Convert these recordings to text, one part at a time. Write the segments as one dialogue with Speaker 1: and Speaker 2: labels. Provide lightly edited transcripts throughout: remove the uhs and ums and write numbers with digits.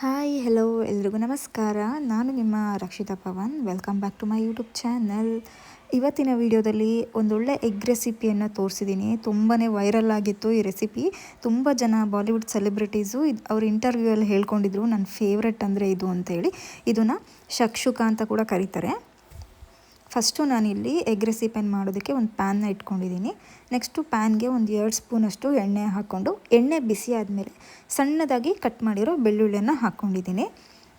Speaker 1: Hi hello ಎಲ್ರಿಗೂ ನಮಸ್ಕಾರ. ನಾನು ನಿಮ್ಮ Rakshita Pavan. Welcome back to my YouTube channel. ಇವತ್ತಿನ ವಿಡಿಯೋದಲ್ಲಿ ಒಂದೊಳ್ಳೆ ಎಗ್ ರೆಸಿಪಿಯನ್ನು ತೋರಿಸಿದ್ದೀನಿ. ತುಂಬಾ ವೈರಲ್ ಆಗಿತ್ತು ಈ ರೆಸಿಪಿ. ತುಂಬ ಜನ ಬಾಲಿವುಡ್ ಸೆಲೆಬ್ರಿಟೀಸು ಅವ್ರ ಇಂಟರ್ವ್ಯೂಯಲ್ಲಿ ಹೇಳ್ಕೊಂಡಿದ್ರು ನನ್ನ ಫೇವ್ರೆಟ್ ಅಂದರೆ ಇದು ಅಂತೇಳಿ. ಇದನ್ನು ಶಕ್ಷುಕಾ ಅಂತ ಕೂಡ ಕರೀತಾರೆ. ಫಸ್ಟು ನಾನಿಲ್ಲಿ ಎಗ್ ರೆಸಿಪಿಯನ್ನು ಮಾಡೋದಕ್ಕೆ ಒಂದು ಪ್ಯಾನ್ನ ಇಟ್ಕೊಂಡಿದ್ದೀನಿ. ನೆಕ್ಸ್ಟು ಪ್ಯಾನ್ಗೆ ಒಂದು 2 ಸ್ಪೂನಷ್ಟು ಎಣ್ಣೆ ಹಾಕ್ಕೊಂಡು, ಎಣ್ಣೆ ಬಿಸಿ ಆದಮೇಲೆ ಸಣ್ಣದಾಗಿ ಕಟ್ ಮಾಡಿರೋ ಬೆಳ್ಳುಳ್ಳಿಯನ್ನು ಹಾಕ್ಕೊಂಡಿದ್ದೀನಿ.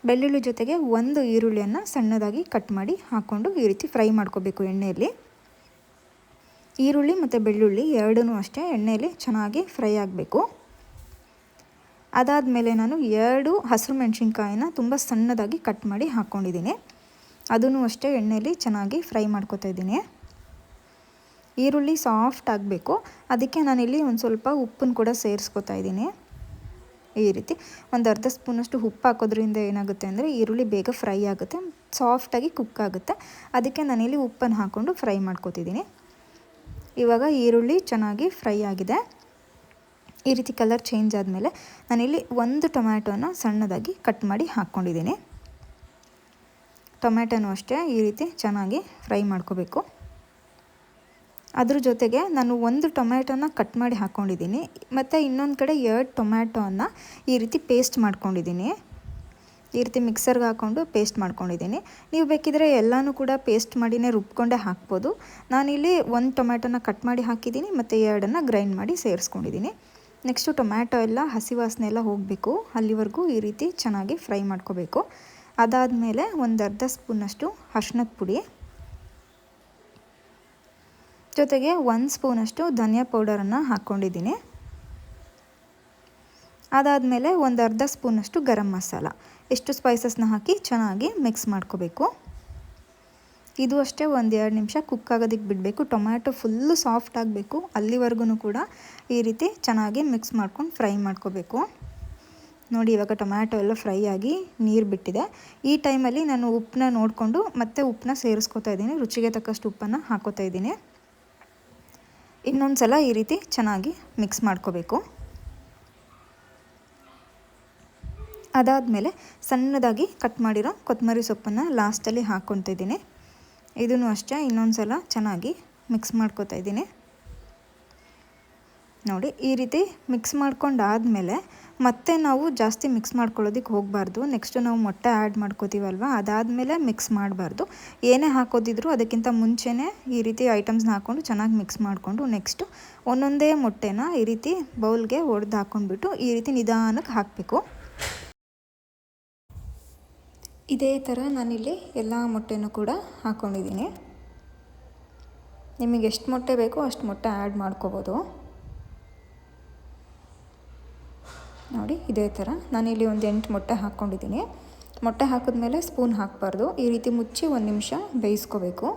Speaker 1: ಬೆಳ್ಳುಳ್ಳಿ ಜೊತೆಗೆ ಒಂದು ಈರುಳ್ಳಿಯನ್ನು ಸಣ್ಣದಾಗಿ ಕಟ್ ಮಾಡಿ ಹಾಕ್ಕೊಂಡು ಈ ರೀತಿ ಫ್ರೈ ಮಾಡ್ಕೋಬೇಕು ಎಣ್ಣೆಯಲ್ಲಿ. ಈರುಳ್ಳಿ ಮತ್ತು ಬೆಳ್ಳುಳ್ಳಿ ಎರಡೂ ಅಷ್ಟೇ ಎಣ್ಣೆಯಲ್ಲಿ ಚೆನ್ನಾಗಿ ಫ್ರೈ ಆಗಬೇಕು. ಅದಾದಮೇಲೆ ನಾನು 2 ಹಸಿರು ಮೆಣಸಿನ್ಕಾಯಿನ ತುಂಬ ಸಣ್ಣದಾಗಿ ಕಟ್ ಮಾಡಿ ಹಾಕ್ಕೊಂಡಿದ್ದೀನಿ. ಅದನ್ನು ಅಷ್ಟೇ ಎಣ್ಣೆಯಲ್ಲಿ ಚೆನ್ನಾಗಿ ಫ್ರೈ ಮಾಡ್ಕೊತಾ ಇದ್ದೀನಿ. ಈರುಳ್ಳಿ ಸಾಫ್ಟ್ ಆಗಬೇಕು, ಅದಕ್ಕೆ ನಾನಿಲ್ಲಿ ಒಂದು ಸ್ವಲ್ಪ ಉಪ್ಪನ್ನು ಕೂಡ ಸೇರಿಸ್ಕೊತಾ ಇದ್ದೀನಿ. ಈ ರೀತಿ ಒಂದು ಅರ್ಧ ಸ್ಪೂನಷ್ಟು ಉಪ್ಪು ಹಾಕೋದ್ರಿಂದ ಏನಾಗುತ್ತೆ ಅಂದರೆ ಈರುಳ್ಳಿ ಬೇಗ ಫ್ರೈ ಆಗುತ್ತೆ, ಸಾಫ್ಟಾಗಿ ಕುಕ್ ಆಗುತ್ತೆ. ಅದಕ್ಕೆ ನಾನಿಲ್ಲಿ ಉಪ್ಪನ್ನು ಹಾಕ್ಕೊಂಡು ಫ್ರೈ ಮಾಡ್ಕೊತಿದ್ದೀನಿ. ಇವಾಗ ಈರುಳ್ಳಿ ಚೆನ್ನಾಗಿ ಫ್ರೈ ಆಗಿದೆ. ಈ ರೀತಿ ಕಲರ್ ಚೇಂಜ್ ಆದಮೇಲೆ ನಾನಿಲ್ಲಿ ಒಂದು ಟೊಮ್ಯಾಟೋನ ಸಣ್ಣದಾಗಿ ಕಟ್ ಮಾಡಿ ಹಾಕ್ಕೊಂಡಿದ್ದೀನಿ. ಟೊಮ್ಯಾಟೋನು ಅಷ್ಟೇ ಈ ರೀತಿ ಚೆನ್ನಾಗಿ ಫ್ರೈ ಮಾಡ್ಕೋಬೇಕು. ಅದ್ರ ಜೊತೆಗೆ ನಾನು ಒಂದು ಟೊಮ್ಯಾಟೋನ ಕಟ್ ಮಾಡಿ ಹಾಕ್ಕೊಂಡಿದ್ದೀನಿ, ಮತ್ತು ಇನ್ನೊಂದು ಕಡೆ 2 ಟೊಮ್ಯಾಟೋನ ಈ ರೀತಿ ಪೇಸ್ಟ್ ಮಾಡ್ಕೊಂಡಿದ್ದೀನಿ. ಈ ರೀತಿ ಮಿಕ್ಸರ್ಗೆ ಹಾಕ್ಕೊಂಡು ಪೇಸ್ಟ್ ಮಾಡ್ಕೊಂಡಿದ್ದೀನಿ. ನೀವು ಬೇಕಿದ್ರೆ ಎಲ್ಲನೂ ಕೂಡ ಪೇಸ್ಟ್ ಮಾಡಿನೇ ರುಬ್ಕೊಂಡೇ ಹಾಕ್ಬೋದು. ನಾನಿಲ್ಲಿ ಒಂದು ಟೊಮ್ಯಾಟೋನ ಕಟ್ ಮಾಡಿ ಹಾಕಿದ್ದೀನಿ ಮತ್ತು 2 ಗ್ರೈಂಡ್ ಮಾಡಿ ಸೇರಿಸ್ಕೊಂಡಿದ್ದೀನಿ. ನೆಕ್ಸ್ಟು ಟೊಮ್ಯಾಟೊ ಎಲ್ಲ ಹಸಿ ವಾಸನೆ ಎಲ್ಲ ಹೋಗಬೇಕು, ಅಲ್ಲಿವರೆಗೂ ಈ ರೀತಿ ಚೆನ್ನಾಗಿ ಫ್ರೈ ಮಾಡ್ಕೋಬೇಕು. ಅದಾದಮೇಲೆ ಒಂದು ಅರ್ಧ ಸ್ಪೂನಷ್ಟು ಅರಿಶಿಣದ ಪುಡಿ, ಜೊತೆಗೆ 1 ಸ್ಪೂನಷ್ಟು ಧನಿಯಾ ಪೌಡರನ್ನು ಹಾಕ್ಕೊಂಡಿದ್ದೀನಿ. ಅದಾದಮೇಲೆ ಒಂದು ಅರ್ಧ ಸ್ಪೂನಷ್ಟು ಗರಂ ಮಸಾಲ, ಎಷ್ಟು ಸ್ಪೈಸಸ್ನ ಹಾಕಿ ಚೆನ್ನಾಗಿ ಮಿಕ್ಸ್ ಮಾಡ್ಕೋಬೇಕು. ಇದು ಅಷ್ಟೇ ಒಂದು 2 ನಿಮಿಷ ಕುಕ್ ಆಗೋದಕ್ಕೆ ಬಿಡಬೇಕು. ಟೊಮ್ಯಾಟೊ ಫುಲ್ಲು ಸಾಫ್ಟ್ ಆಗಬೇಕು, ಅಲ್ಲಿವರೆಗೂ ಕೂಡ ಈ ರೀತಿ ಚೆನ್ನಾಗಿ ಮಿಕ್ಸ್ ಮಾಡ್ಕೊಂಡು ಫ್ರೈ ಮಾಡ್ಕೋಬೇಕು. ನೋಡಿ, ಇವಾಗ ಟೊಮ್ಯಾಟೊ ಎಲ್ಲ ಫ್ರೈ ಆಗಿ ನೀರು ಬಿಟ್ಟಿದೆ. ಈ ಟೈಮಲ್ಲಿ ನಾನು ಉಪ್ಪನ್ನ ನೋಡಿಕೊಂಡು ಮತ್ತೆ ಉಪ್ಪನ್ನ ಸೇರಿಸ್ಕೊತಾ ಇದ್ದೀನಿ. ರುಚಿಗೆ ತಕ್ಕಷ್ಟು ಉಪ್ಪನ್ನು ಹಾಕೋತಾ ಇದ್ದೀನಿ. ಇನ್ನೊಂದು ಸಲ ಈ ರೀತಿ ಚೆನ್ನಾಗಿ ಮಿಕ್ಸ್ ಮಾಡ್ಕೋಬೇಕು. ಅದಾದಮೇಲೆ ಸಣ್ಣದಾಗಿ ಕಟ್ ಮಾಡಿರೋ ಕೊತ್ತಂಬರಿ ಸೊಪ್ಪನ್ನು ಲಾಸ್ಟಲ್ಲಿ ಹಾಕ್ಕೊತಾ ಇದ್ದೀನಿ. ಇದನ್ನು ಅಷ್ಟೇ ಇನ್ನೊಂದು ಸಲ ಚೆನ್ನಾಗಿ ಮಿಕ್ಸ್ ಮಾಡ್ಕೋತಾ ಇದ್ದೀನಿ. ನೋಡಿ, ಈ ರೀತಿ ಮಿಕ್ಸ್ ಮಾಡ್ಕೊಂಡಾದಮೇಲೆ ಮತ್ತೆ ನಾವು ಜಾಸ್ತಿ ಮಿಕ್ಸ್ ಮಾಡ್ಕೊಳ್ಳೋದಕ್ಕೆ ಹೋಗಬಾರ್ದು. ನೆಕ್ಸ್ಟು ನಾವು ಮೊಟ್ಟೆ ಆ್ಯಡ್ ಮಾಡ್ಕೋತೀವಲ್ವ, ಅದಾದಮೇಲೆ ಮಿಕ್ಸ್ ಮಾಡಬಾರ್ದು. ಏನೇ ಹಾಕೋದಿದ್ರು ಅದಕ್ಕಿಂತ ಮುಂಚೆನೇ ಈ ರೀತಿ ಐಟಮ್ಸ್ನ ಹಾಕ್ಕೊಂಡು ಚೆನ್ನಾಗಿ ಮಿಕ್ಸ್ ಮಾಡಿಕೊಂಡು ನೆಕ್ಸ್ಟು ಒಂದೊಂದೇ ಮೊಟ್ಟೆನ ಈ ರೀತಿ ಬೌಲ್ಗೆ ಒಡೆದು ಹಾಕ್ಕೊಂಡ್ಬಿಟ್ಟು ಈ ರೀತಿ ನಿಧಾನಕ್ಕೆ ಹಾಕಬೇಕು. ಇದೇ ಥರ ನಾನಿಲ್ಲಿ ಎಲ್ಲ ಮೊಟ್ಟೆನೂ ಕೂಡ ಹಾಕ್ಕೊಂಡಿದ್ದೀನಿ. ನಿಮಗೆ ಎಷ್ಟು ಮೊಟ್ಟೆ ಬೇಕೋ ಅಷ್ಟು ಮೊಟ್ಟೆ ಆ್ಯಡ್ ಮಾಡ್ಕೋಬೋದು. ನೋಡಿ, ಇದೇ ಥರ ನಾನಿಲ್ಲಿ ಒಂದು 8 ಮೊಟ್ಟೆ ಹಾಕ್ಕೊಂಡಿದ್ದೀನಿ. ಮೊಟ್ಟೆ ಹಾಕಿದ್ಮೇಲೆ ಸ್ಪೂನ್ ಹಾಕಬಾರ್ದು, ಈ ರೀತಿ ಮುಚ್ಚಿ 1 ನಿಮಿಷ ಬೇಯಿಸ್ಕೋಬೇಕು.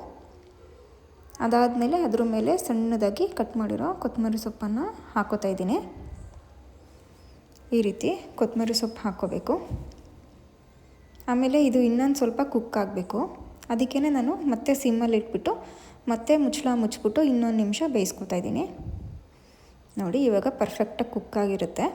Speaker 1: ಅದಾದಮೇಲೆ ಅದ್ರ ಮೇಲೆ ಸಣ್ಣದಾಗಿ ಕಟ್ ಮಾಡಿರೋ ಕೊತ್ತಂಬರಿ ಸೊಪ್ಪನ್ನು ಹಾಕೋತಾ ಇದ್ದೀನಿ. ಈ ರೀತಿ ಕೊತ್ತಂಬರಿ ಸೊಪ್ಪು ಹಾಕ್ಕೋಬೇಕು. ಆಮೇಲೆ ಇದು ಇನ್ನೊಂದು ಸ್ವಲ್ಪ ಕುಕ್ ಆಗಬೇಕು, ಅದಕ್ಕೇ ನಾನು ಮತ್ತೆ ಸಿಮ್ಮಲ್ಲಿ ಇಟ್ಬಿಟ್ಟು ಮತ್ತೆ ಮುಚ್ಚಿಬಿಟ್ಟು ಇನ್ನೊಂದು ನಿಮಿಷ ಬೇಯಿಸ್ಕೊತಾ ಇದ್ದೀನಿ. ನೋಡಿ, ಇವಾಗ ಪರ್ಫೆಕ್ಟಾಗಿ ಕುಕ್ ಆಗಿರುತ್ತೆ.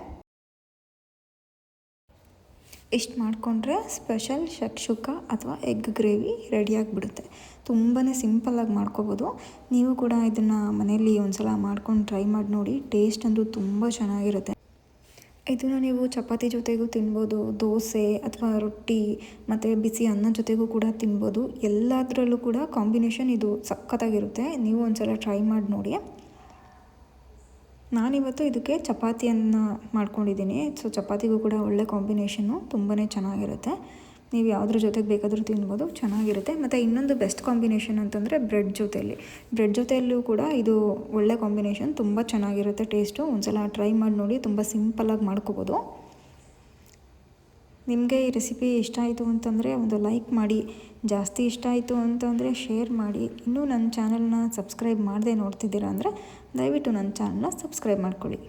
Speaker 1: ಇಷ್ಟು ಮಾಡಿಕೊಂಡ್ರೆ ಸ್ಪೆಷಲ್ ಶಕ್ಷುಕಾ ಅಥವಾ ಎಗ್ ಗ್ರೇವಿ ರೆಡಿಯಾಗಿಬಿಡುತ್ತೆ. ತುಂಬಾ ಸಿಂಪಲ್ಲಾಗಿ ಮಾಡ್ಕೋಬೋದು. ನೀವು ಕೂಡ ಇದನ್ನು ಮನೆಯಲ್ಲಿ ಒಂದು ಸಲ ಮಾಡ್ಕೊಂಡು ಟ್ರೈ ಮಾಡಿ ನೋಡಿ. ಟೇಸ್ಟ್ ಅಂತೂ ತುಂಬ ಚೆನ್ನಾಗಿರುತ್ತೆ. ಇದನ್ನು ನೀವು ಚಪಾತಿ ಜೊತೆಗೂ ತಿನ್ಬೋದು, ದೋಸೆ ಅಥವಾ ರೊಟ್ಟಿ ಮತ್ತು ಬಿಸಿ ಅನ್ನ ಜೊತೆಗೂ ಕೂಡ ತಿನ್ಬೋದು. ಎಲ್ಲದರಲ್ಲೂ ಕೂಡ ಕಾಂಬಿನೇಷನ್ ಇದು ಸಖತ್ತಾಗಿರುತ್ತೆ. ನೀವು ಒಂದು ಸಲ ಟ್ರೈ ಮಾಡಿ ನೋಡಿ. ನಾನಿವತ್ತು ಇದಕ್ಕೆ ಚಪಾತಿಯನ್ನು ಮಾಡ್ಕೊಂಡಿದ್ದೀನಿ. ಸೊ ಚಪಾತಿಗೂ ಕೂಡ ಒಳ್ಳೆ ಕಾಂಬಿನೇಷನ್ನು, ತುಂಬಾ ಚೆನ್ನಾಗಿರುತ್ತೆ. ನೀವು ಯಾವುದ್ರ ಜೊತೆಗೆ ಬೇಕಾದರೂ ತಿನ್ಬೋದು, ಚೆನ್ನಾಗಿರುತ್ತೆ. ಮತ್ತು ಇನ್ನೊಂದು ಬೆಸ್ಟ್ ಕಾಂಬಿನೇಷನ್ ಅಂತಂದರೆ ಬ್ರೆಡ್ ಜೊತೆಯಲ್ಲೂ ಕೂಡ ಇದು ಒಳ್ಳೆ ಕಾಂಬಿನೇಷನ್, ತುಂಬ ಚೆನ್ನಾಗಿರುತ್ತೆ ಟೇಸ್ಟು. ಒಂದು ಸಲ ಟ್ರೈ ಮಾಡಿ ನೋಡಿ, ತುಂಬ ಸಿಂಪಲ್ಲಾಗಿ ಮಾಡ್ಕೋಬೋದು. ನಿಮಗೆ ಈ ರೆಸಿಪಿ ಇಷ್ಟ ಆಯಿತು ಅಂತಂದರೆ ಒಂದು ಲೈಕ್ ಮಾಡಿ, ಜಾಸ್ತಿ ಇಷ್ಟ ಆಯಿತು ಅಂತಂದರೆ ಶೇರ್ ಮಾಡಿ. ಇನ್ನೂ ನನ್ನ ಚಾನಲ್ನ ಸಬ್ಸ್ಕ್ರೈಬ್ ಮಾಡದೆ ನೋಡ್ತಿದ್ದೀರಾ ಅಂದರೆ ದಯವಿಟ್ಟು ನನ್ನ ಚಾನಲ್ನ ಸಬ್ಸ್ಕ್ರೈಬ್ ಮಾಡ್ಕೊಳ್ಳಿ.